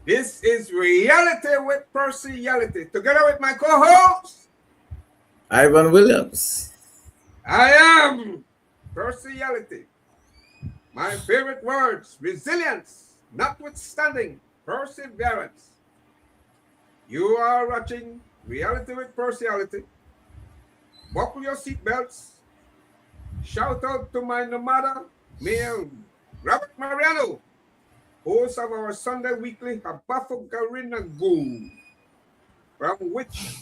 This is Reality with Personality. Together with my co-host, Ivan Williams. I am Personality. My favorite words, resilience, notwithstanding, perseverance. You are watching Reality with Personality. Buckle your seatbelts. Shout out to my nomada, Mayor Robert Mariano, host of our Sunday weekly Habafo Garina Gold, from which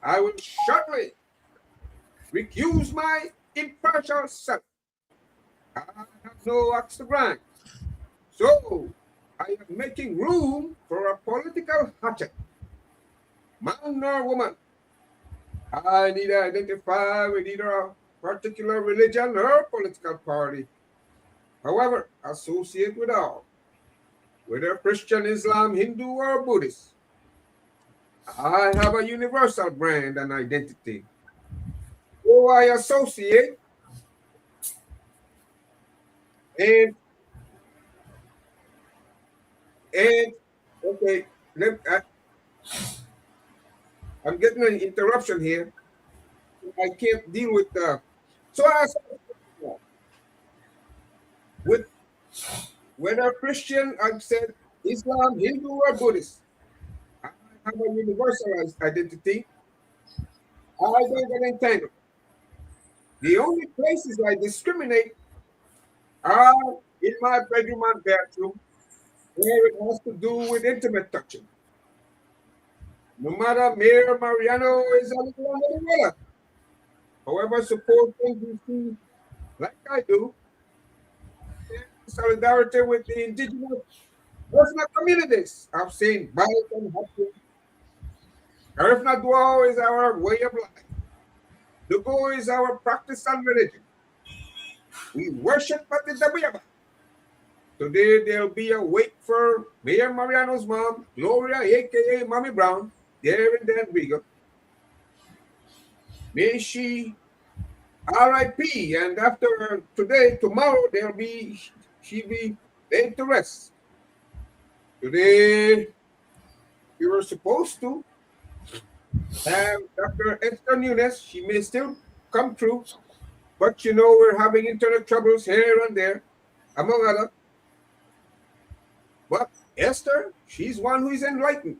I will shortly recuse my impartial self. I have no axe to grind. So I am making room for a political hatchet. Man or woman, I neither identify with either a particular religion or political party. However, associate with all, whether Christian, Islam, Hindu, or Buddhist. I have a universal brand and identity. Who I associate and and okay, I'm getting an interruption here. I can't deal with so I with whether Christian, I've said Islam, Hindu, or Buddhist. I have a universal identity. I don't get entangled. The only places I discriminate are in my bedroom and bathroom, where it has to do with intimate touching. No matter Mayor Mariano is a little under the weather. However, suppose things you see like I do, solidarity with the indigenous personal communities. I've seen Biden and Hudson. If not dwell is our way of life. The goal is our practice and religion. We worship at the Dabuyaba. Today there'll be a wake for Mayor Mariano's mom, Gloria, aka Mommy Brown, there in Dan Riga. May she RIP, and after today, tomorrow she'll be laid to rest. Today we were supposed to have Dr. Ester Nunez. She may still come through, but we're having internet troubles here and there, among other. But Esther, she's one who is enlightened.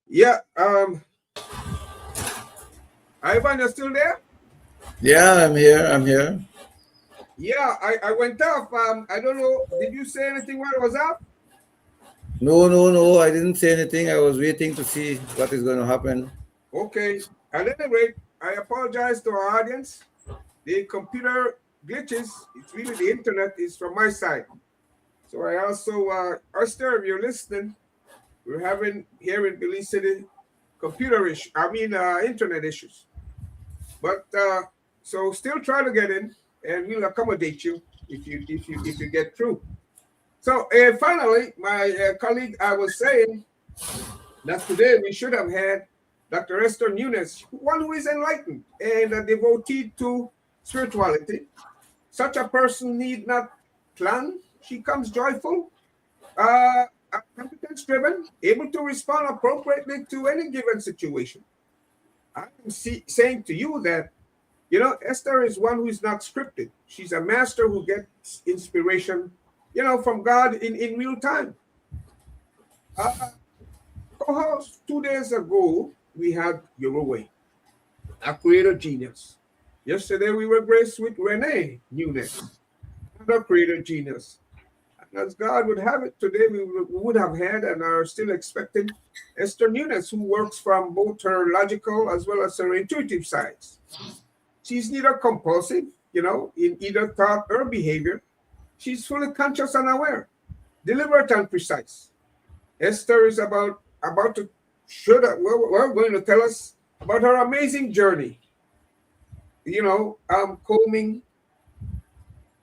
Yeah, Ivan, you're still there? Yeah, I'm here. I'm here. Yeah, I went off. I don't know. Did you say anything while I was out? No, no, no. I didn't say anything. I was waiting to see what is going to happen. Okay. At any rate, I apologize to our audience. The computer glitches. It's really the internet is from my side. So I also, Esther, if you're listening, we're having here in Belize City computer issue. I mean, internet issues. But so still try to get in, and we'll accommodate you if you get through. So finally, my colleague, I was saying that today we should have had Dr. Ester Nunez, one who is enlightened and a devotee to spirituality. Such a person need not plan. She comes joyful, uh, competence driven, able to respond appropriately to any given situation. I'm saying to you that, Esther is one who is not scripted. She's a master who gets inspiration, from God in real time. Uh, Co-host, 2 days ago, we had Yoroway, a creator genius. Yesterday, we were graced with Renee Nunez, another creator genius. And as God would have it, today we would have had and are still expecting Esther Nunez, who works from both her logical as well as her intuitive sides. She's neither compulsive, in either thought or behavior. She's fully conscious and aware, deliberate and precise. Esther is about to show that we're going to tell us about her amazing journey. Combing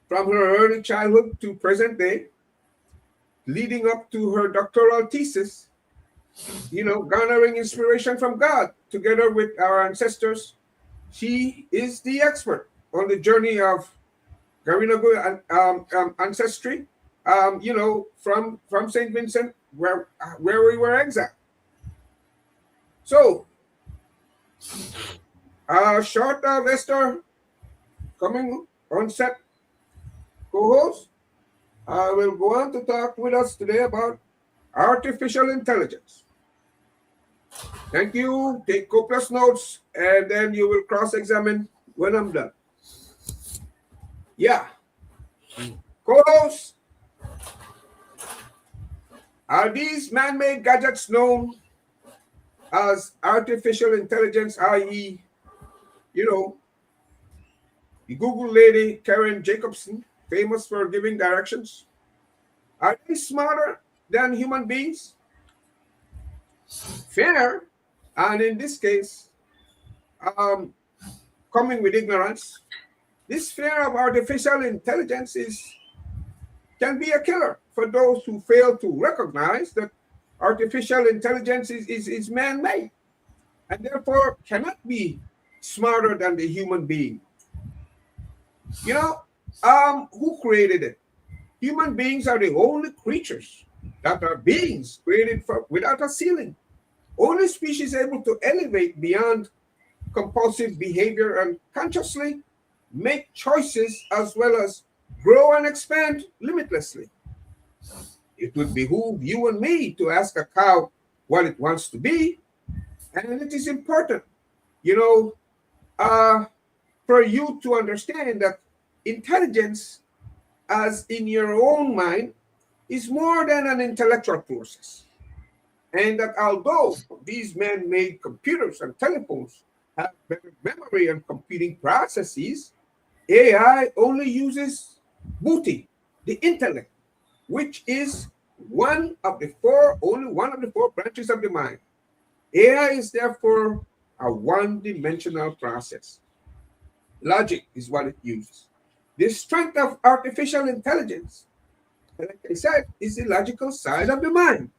from her early childhood to present day, leading up to her doctoral thesis. Garnering inspiration from God together with our ancestors. She is the expert on the journey of Garinagu ancestry. From Saint Vincent, where we were exiled. So, short of Esther coming on set, co-host, will go on to talk with us today about artificial intelligence. Thank you. Take copious notes, and then you will cross-examine when I'm done. Yeah. Co-host, are these man-made gadgets known as artificial intelligence, i.e., the Google lady Karen Jacobson, famous for giving directions? Are they smarter than human beings? Fair, and in this case, um, coming with ignorance. This fear of artificial intelligence can be a killer for those who fail to recognize that artificial intelligence is man-made and therefore cannot be smarter than the human being. Who created it? Human beings are the only creatures that are beings created without a ceiling. Only species able to elevate beyond compulsive behavior and consciously make choices as well as grow and expand limitlessly. It would behoove you and me to ask a cow what it wants to be, and it is important, you know, uh, for you to understand that intelligence, as in your own mind, is more than an intellectual process. And that although these man made computers and telephones have better memory and computing processes, AI only uses buti, the intellect, which is only one of the four branches of the mind. AI is therefore a one-dimensional process. Logic is what it uses. The strength of artificial intelligence, like I said, is the logical side of the mind,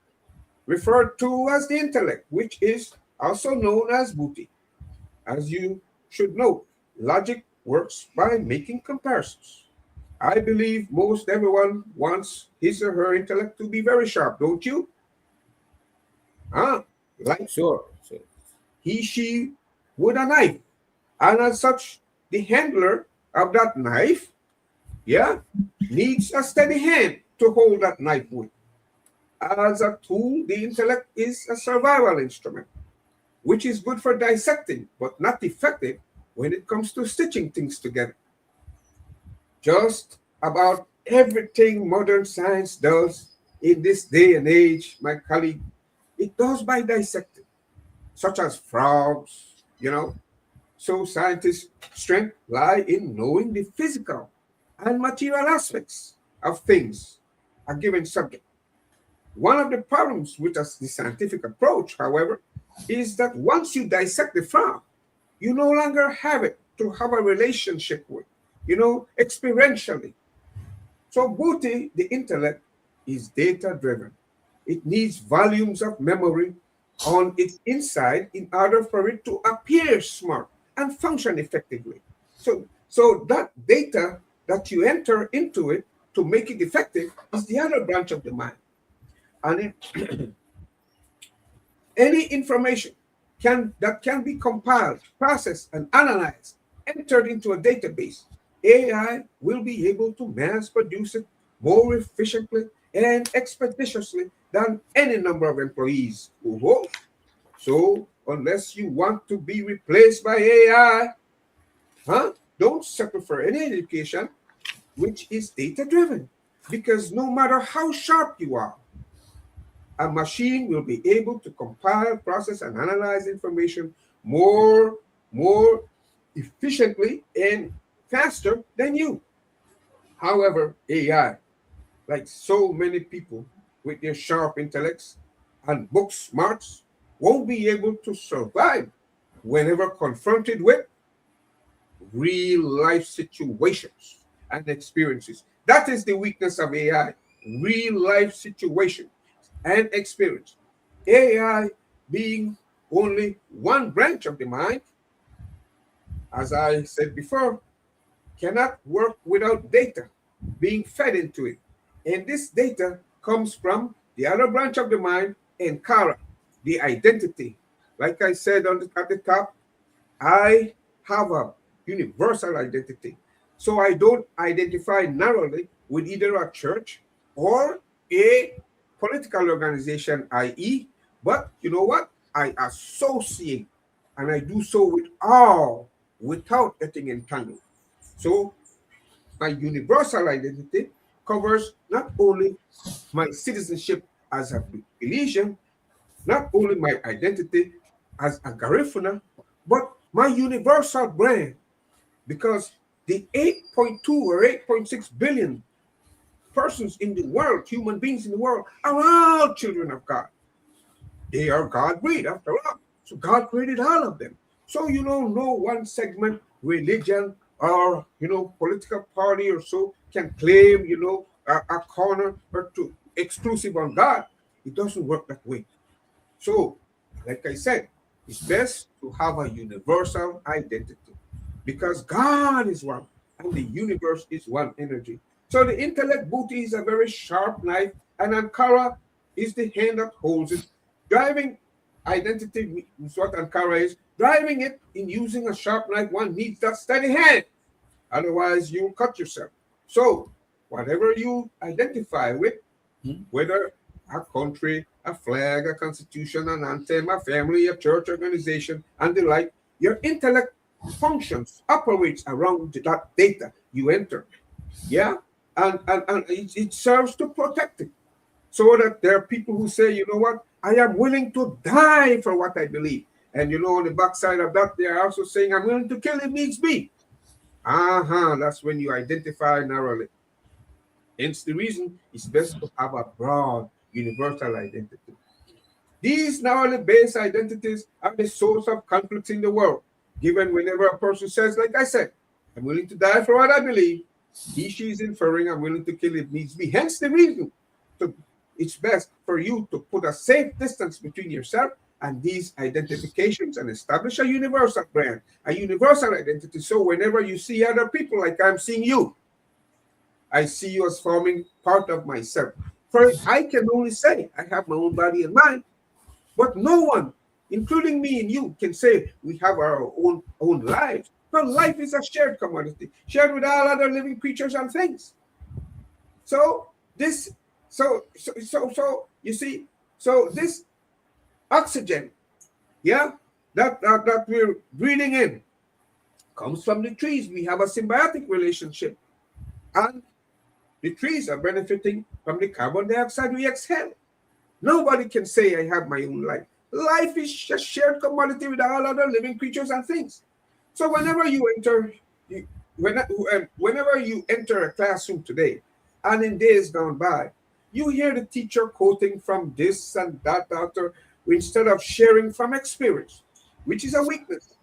referred to as the intellect, which is also known as buti. As you should know, logic works by making comparisons. I believe most everyone wants his or her intellect to be very sharp, don't you? Ah, like Sure. Sure. she would a knife. And as such, the handler of that knife, yeah, needs a steady hand to hold that knife with. As a tool, the intellect is a survival instrument, which is good for dissecting, but not effective when it comes to stitching things together. Just about everything modern science does in this day and age, my colleague, it does by dissecting, such as frogs. So scientists' strength lie in knowing the physical and material aspects of things, a given subject. One of the problems with the scientific approach, however, is that once you dissect the frog, you no longer have it to have a relationship with, experientially. So Bhuti, the intellect, is data driven. It needs volumes of memory on its inside in order for it to appear smart and function effectively. So that data that you enter into it to make it effective is the other branch of the mind. And any information that can be compiled, processed, and analyzed, entered into a database, AI will be able to mass produce it more efficiently and expeditiously than any number of employees who hold. So, unless you want to be replaced by AI, don't settle for any education which is data driven. Because no matter how sharp you are, a machine will be able to compile, process, and analyze information more efficiently and faster than you. However, AI, like so many people with their sharp intellects and book smarts, won't be able to survive whenever confronted with real life situations and experiences. That is the weakness of AI, real life situation and experience. AI being only one branch of the mind, as I said before, cannot work without data being fed into it. And this data comes from the other branch of the mind, Ankara, the identity. Like I said at the top, I have a universal identity. So I don't identify narrowly with either a church or a political organization, i.e., but you know what? I associate and I do so with all without getting entangled. So my universal identity covers not only my citizenship as a Belizean, not only my identity as a Garifuna, but my universal brand, because the 8.2 or 8.6 billion persons in the world, human beings in the world, are all children of God. They are God breed after all. So God created all of them. So no one segment, religion, or political party or so can claim a corner or to exclusive on God. It doesn't work that way. So, like I said, it's best to have a universal identity because God is one and the universe is one energy. So the intellect booty is a very sharp knife, and Ankara is the hand that holds it. Driving identity is what Ankara is. Driving it in using a sharp knife, one needs that steady hand. Otherwise, you'll cut yourself. So, whatever you identify with, whether a country, a flag, a constitution, an anthem, a family, a church organization, and the like, your intellect functions, operates around that data you enter. Yeah? And it serves to protect it. So that there are people who say, you know what, I am willing to die for what I believe. And on the backside of that, they are also saying, I'm willing to kill if needs be. That's when you identify narrowly. Hence the reason it's best to have a broad, universal identity. These narrowly based identities are the source of conflicts in the world, given whenever a person says, like I said, I'm willing to die for what I believe, she is inferring I'm willing to kill if needs be. Hence the reason to, it's best for you to put a safe distance between yourself and these identifications and establish a universal brand, a universal identity. So whenever you see other people like I'm seeing you, I see you as forming part of myself. For I can only say I have my own body and mind, but no one, including me and you, can say we have our own lives. But life is a shared commodity, shared with all other living creatures and things. So this So you see, so this oxygen, yeah, that we're breathing in comes from the trees. We have a symbiotic relationship, and the trees are benefiting from the carbon dioxide we exhale. Nobody can say I have my own life. Life is a shared commodity with all other living creatures and things. So you, whenever you enter a classroom today, and in days gone by, you hear the teacher quoting from this and that author instead of sharing from experience, which is a weakness.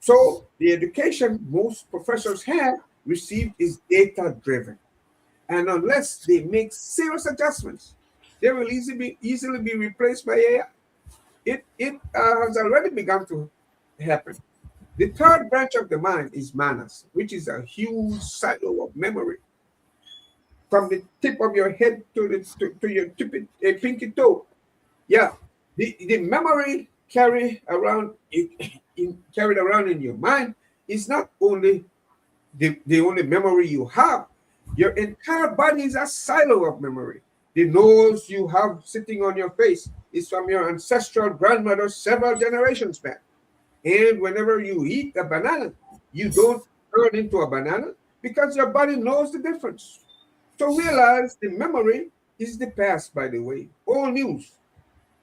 So the education most professors have received is data driven, and unless they make serious adjustments, they will easily be replaced by AI. It has already begun to happen. The third branch of the mind is manas, which is a huge silo of memory from the tip of your head to your pinky toe. Yeah, the memory carried around in your mind is not only the only memory you have. Your entire body is a silo of memory. The nose you have sitting on your face is from your ancestral grandmother several generations back. And whenever you eat a banana, you don't turn into a banana because your body knows the difference. So realize the memory is the past, by the way. All news.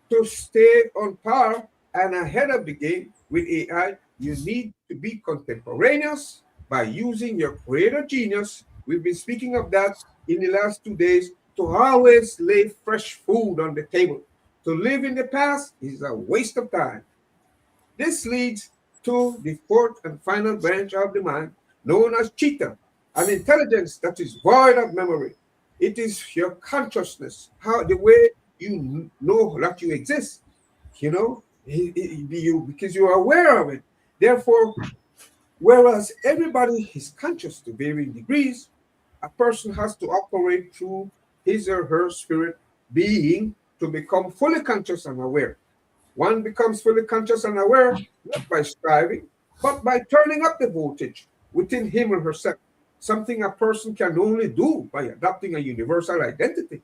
To stay on par and ahead of the game with AI, you need to be contemporaneous by using your creative genius. We've been speaking of that in the last 2 days, to always lay fresh food on the table. To live in the past is a waste of time. This leads to the fourth and final branch of the mind, known as chitta, an intelligence that is void of memory. It is your consciousness, how the way you know that you exist, because you are aware of it. Therefore, whereas everybody is conscious to varying degrees, a person has to operate through his or her spirit being to become fully conscious and aware. One becomes fully conscious and aware not by striving, but by turning up the voltage within him or herself, something a person can only do by adopting a universal identity.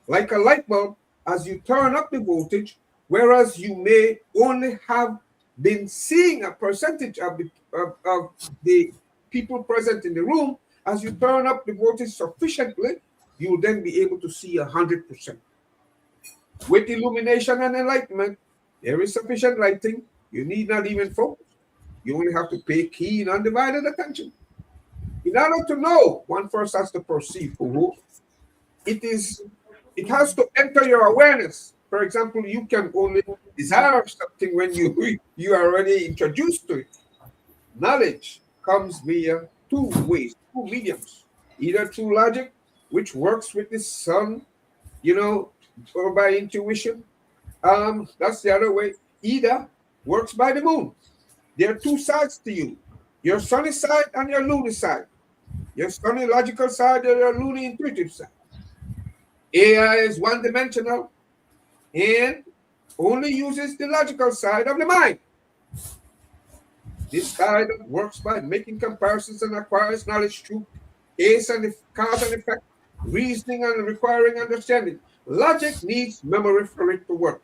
Like a light bulb, as you turn up the voltage, whereas you may only have been seeing a percentage of the people present in the room, as you turn up the voltage sufficiently, you will then be able to see 100%. With illumination and enlightenment, there is sufficient lighting. You need not even focus. You only have to pay keen, undivided attention. In order to know, one first has to perceive who it is. It has to enter your awareness. For example, you can only desire something when you are already introduced to it. Knowledge comes via two ways, two mediums, either through logic, which works with the sun, you know, or by intuition. That's the other way. Either works by the moon. There are two sides to you: your sunny side and your lunar side. Your sunny logical side and your lunar intuitive side. AI is one dimensional and only uses the logical side of the mind. This side works by making comparisons and acquires knowledge through cause and effect, reasoning and requiring understanding. Logic needs memory for it to work.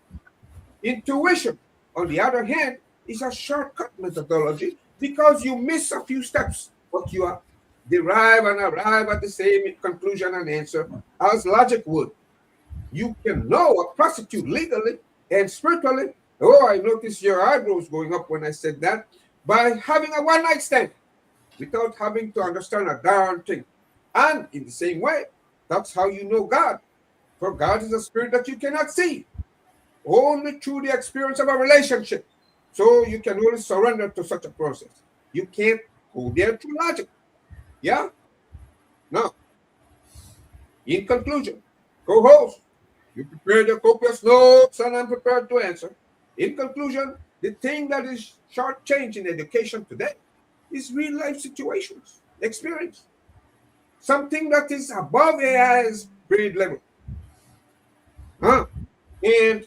Intuition, on the other hand, is a shortcut methodology because you miss a few steps, but you derive and arrive at the same conclusion and answer as logic would. You can know a prostitute legally and spiritually. Oh, I noticed your eyebrows going up when I said that. By having a one night stand without having to understand a darn thing. And in the same way, that's how you know God. For God is a spirit that you cannot see, only through the experience of a relationship. So you can only surrender to such a process. You can't go there through logic. Yeah? Now, in conclusion, co-host, you prepared your copious notes and I'm prepared to answer. In conclusion, the thing that is shortchanged in education today is real life situations, experience, something that is above AI's grade level. Huh? And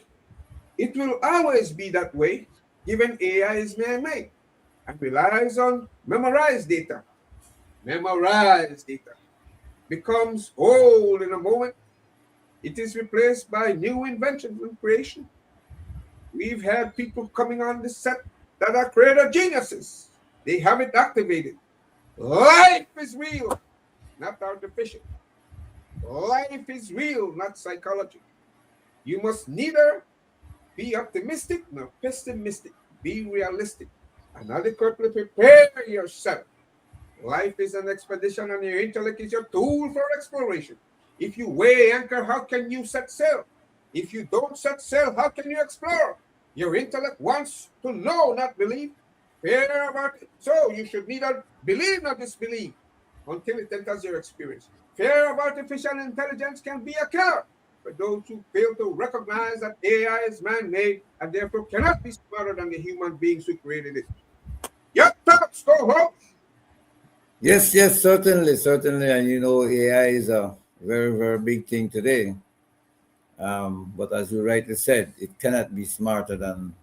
it will always be that way, given AI is man made and relies on memorized data. Memorized data becomes old in a moment It is replaced by new inventions and creation. We've had people coming on the set that are creator geniuses. They have it activated. Life is real, not artificial. Life is real, not psychology. You must neither be optimistic nor pessimistic. Be realistic and adequately prepare yourself. Life is an expedition, and your intellect is your tool for exploration. If you weigh anchor, how can you set sail? If you don't set sail, how can you explore? Your intellect wants to know, not believe. Fear about it. So you should neither believe nor disbelieve until it enters your experience. Fear of artificial intelligence can be a killer for those who fail to recognize that AI is man-made and therefore cannot be smarter than the human beings who created it. Your thoughts, go home. Yes, yes, certainly, certainly. And you know, AI is a very, very big thing today. But as you rightly said, it cannot be smarter than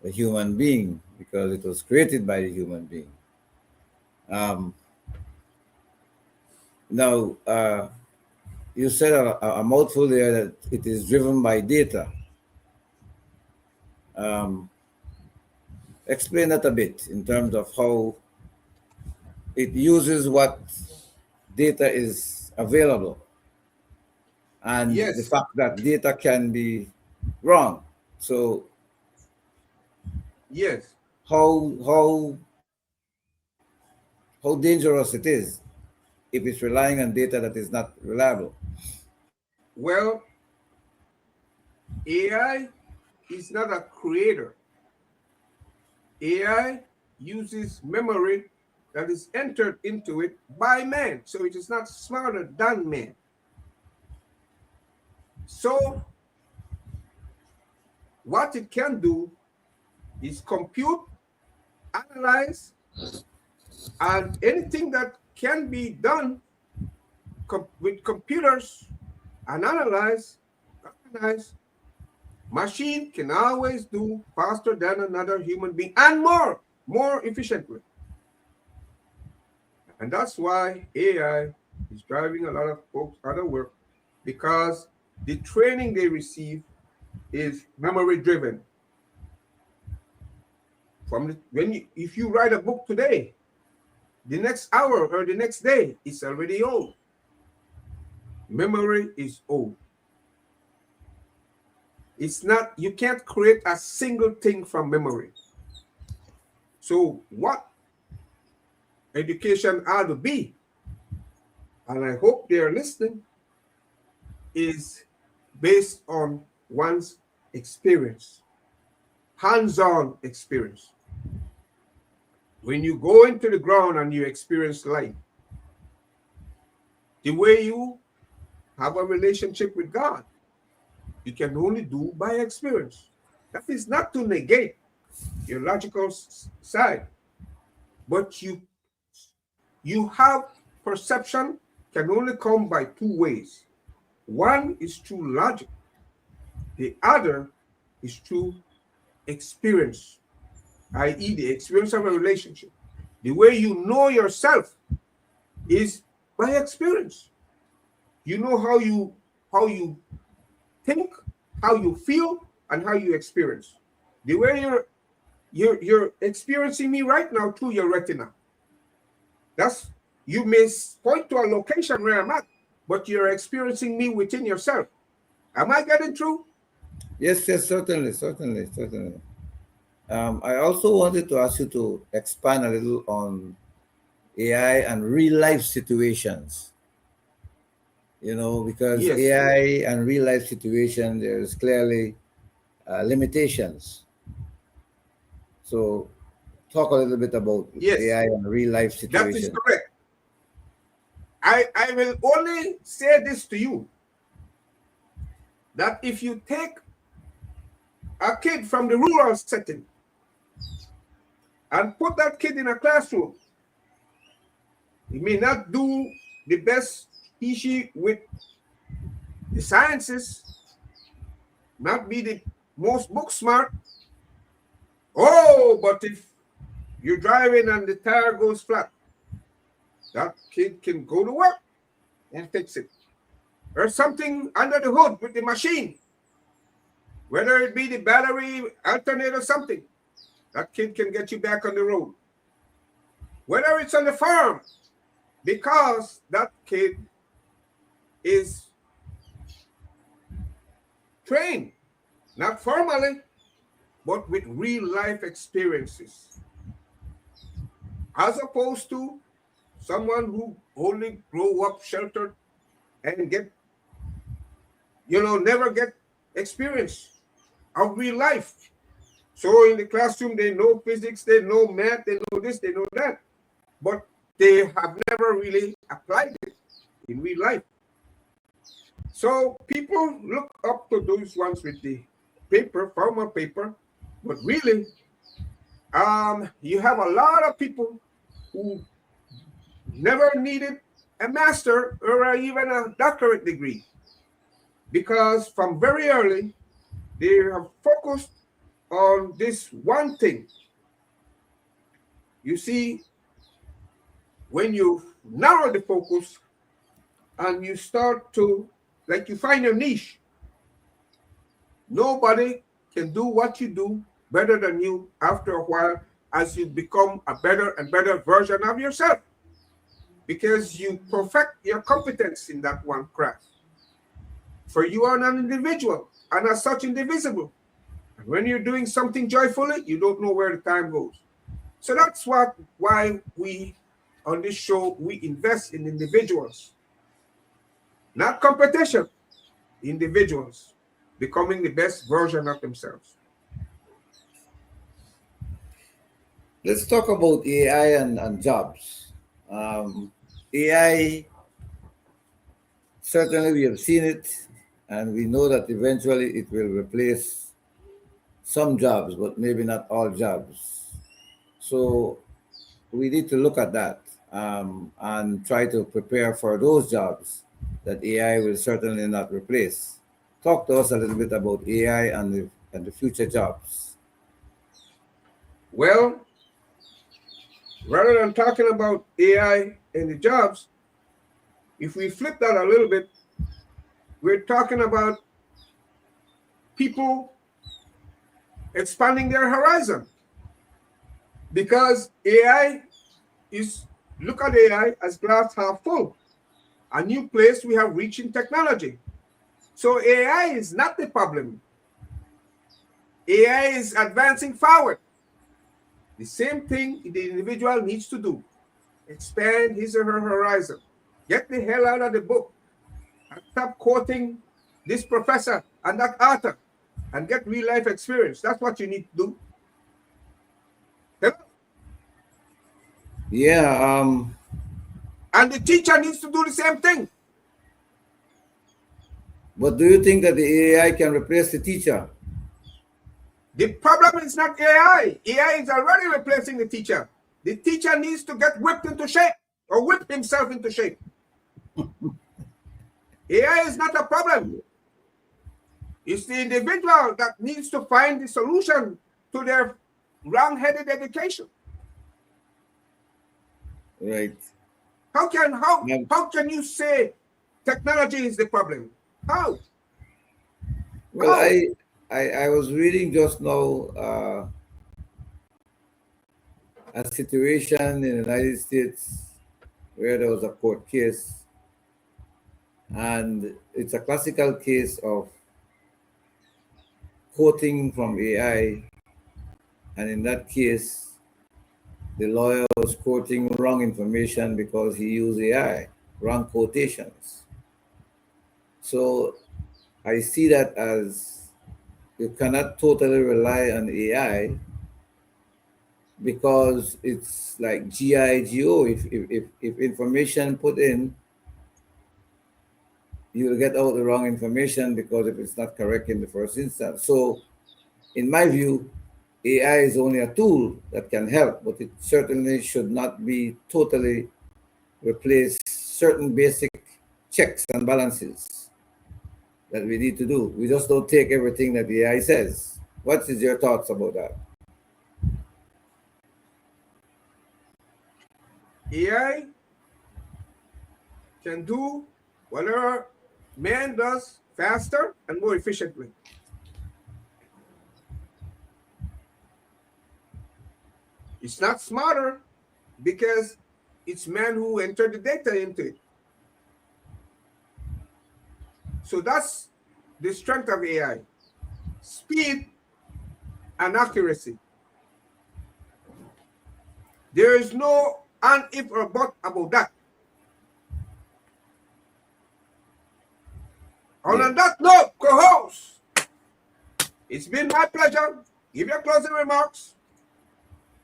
the human being because it was created by the human being. Um, now, you said a mouthful there that it is driven by data. Um, Explain that a bit in terms of how it uses what data is available and the Yes, fact that data can be wrong. So yes. how dangerous it is if it's relying on data that is not reliable. Well, AI is not a creator. AI uses memory that is entered into it by man, so it is not smarter than man. So, what it can do is compute, analyze, and anything that can be done with computers and analyze, organize, machine can always do faster than another human being and more efficiently. And that's why AI is driving a lot of folks out of work because the training they receive is memory driven. If you write a book today, the next hour or the next day, it's already old. Memory is old. It's not, you can't create a single thing from memory. So what education ought to be, and I hope they're listening, is based on one's experience, hands-on experience. When you go into the ground and you experience life, the way you have a relationship with God, you can only do by experience. That is not to negate your logical side, but you have perception can only come by two ways. One is through logic, the other is through experience, i.e., the experience of a relationship. The way you know yourself is by experience. You know how you think, how you feel, and how you experience. The way you're experiencing me right now through your retina. That's you may point to a location where I'm at, but you're experiencing me within yourself. Am I getting through? Yes, yes, certainly, certainly, certainly. I also wanted to ask you to expand a little on AI and real life situations. You know, because Yes, AI and real life situation, there's clearly limitations. So, talk a little bit about yes, AI and real life that is situation. correct. I will only say this to you that if you take a kid from the rural setting and put that kid in a classroom, he may not do the best she with the sciences, not be the most book smart. Oh, but if you're driving and the tire goes flat, that kid can go to work and fix it. or something under the hood with the machine, whether it be the battery, alternator, something, that kid can get you back on the road. Whether it's on the farm, because that kid is trained, not formally, but with real life experiences, as opposed to someone who only grow up sheltered and get, never get experience of real life. So in the classroom, they know physics, they know math, they know this, they know that, but they have never really applied it in real life. So people look up to those ones with the paper, formal paper, but really, you have a lot of people who never needed a master or even a doctorate degree, because from very early they have focused on this one thing. You see, when you narrow the focus and you start to, like, you find your niche, nobody can do what you do better than you after a while, as you become a better and better version of yourself, because you perfect your competence in that one craft. For you are an individual, and as such indivisible. And when you're doing something joyfully, you don't know where the time goes. So that's why we, on this show, we invest in individuals, not competition. Individuals becoming the best version of themselves. Let's talk about AI and jobs. AI, certainly we have seen it, and we know that eventually it will replace some jobs, but maybe not all jobs. So we need to look at that, and try to prepare for those jobs that AI will certainly not replace. Talk to us a little bit about AI and the future jobs. Well, rather than talking about AI and the jobs, if we flip that a little bit, we're talking about people expanding their horizon, because AI is, look at AI as glass half full, a new place we have reached in technology. So AI is not the problem. AI is advancing forward. The same thing the individual needs to do: expand his or her horizon. Get the hell out of the book and stop quoting this professor and that author, and get real life experience. That's what you need to do. Yeah, And the teacher needs to do the same thing. but do you think that the AI can replace the teacher? The problem is not AI. AI is already replacing the teacher. The teacher needs to get whipped into shape, or whip himself into shape. AI is not a problem. It's the individual that needs to find the solution to their wrong-headed education. Right. How can Yeah. how can you say technology is the problem? How? Well, How? I was reading just now a situation in the United States where there was a court case, and it's a classical case of quoting from AI, and in that case, the lawyer was quoting wrong information because he used AI, wrong quotations. So I see that as you cannot totally rely on AI because it's like GIGO. If information put in, you'll get out the wrong information because if it's not correct in the first instance. So, in my view, AI is only a tool that can help, but it certainly should not be totally replace certain basic checks and balances that we need to do. We just don't take everything that the AI says. What is your thoughts about that? AI can do whatever man does faster and more efficiently. It's not smarter because it's man who entered the data into it. So that's the strength of AI: speed and accuracy. There is no and if or but about that. And Yeah. on that note, co-host, it's been my pleasure. Give your closing remarks.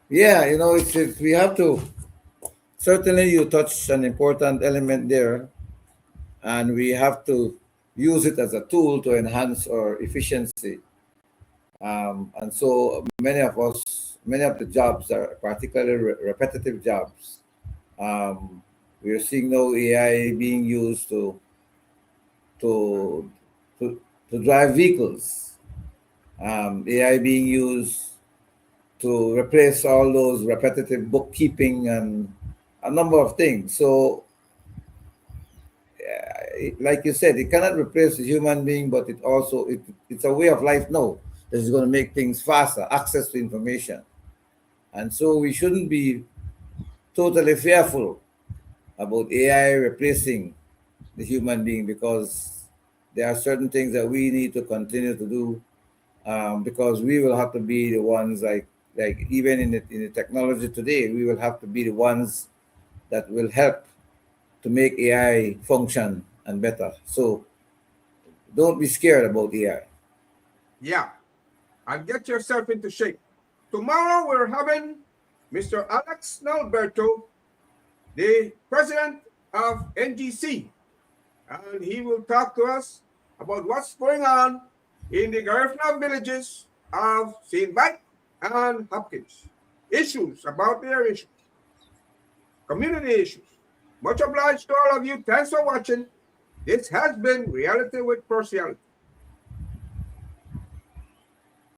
Yeah, we have to, certainly you touched an important element there, and we have to use it as a tool to enhance our efficiency. And so many of us, many of the jobs are particularly repetitive jobs. Um, we are seeing now AI being used to to, to drive vehicles. AI being used to replace all those repetitive bookkeeping and a number of things. So, like you said, it cannot replace a human being, but it's a way of life now that is going to make things faster, access to information, and so we shouldn't be totally fearful about AI replacing the human being, because there are certain things that we need to continue to do, because we will have to be the ones, like even in the technology today, we will have to be the ones that will help to make AI function and better. So don't be scared about AI. Yeah, and get yourself into shape. Tomorrow we're having Mr. Alex Nalberto, the president of NGC, and he will talk to us about what's going on in the Garifuna villages of St. Mike and Hopkins. Issues about their issues, community issues. Much obliged to all of you. Thanks for watching. This has been Reality with Partiality.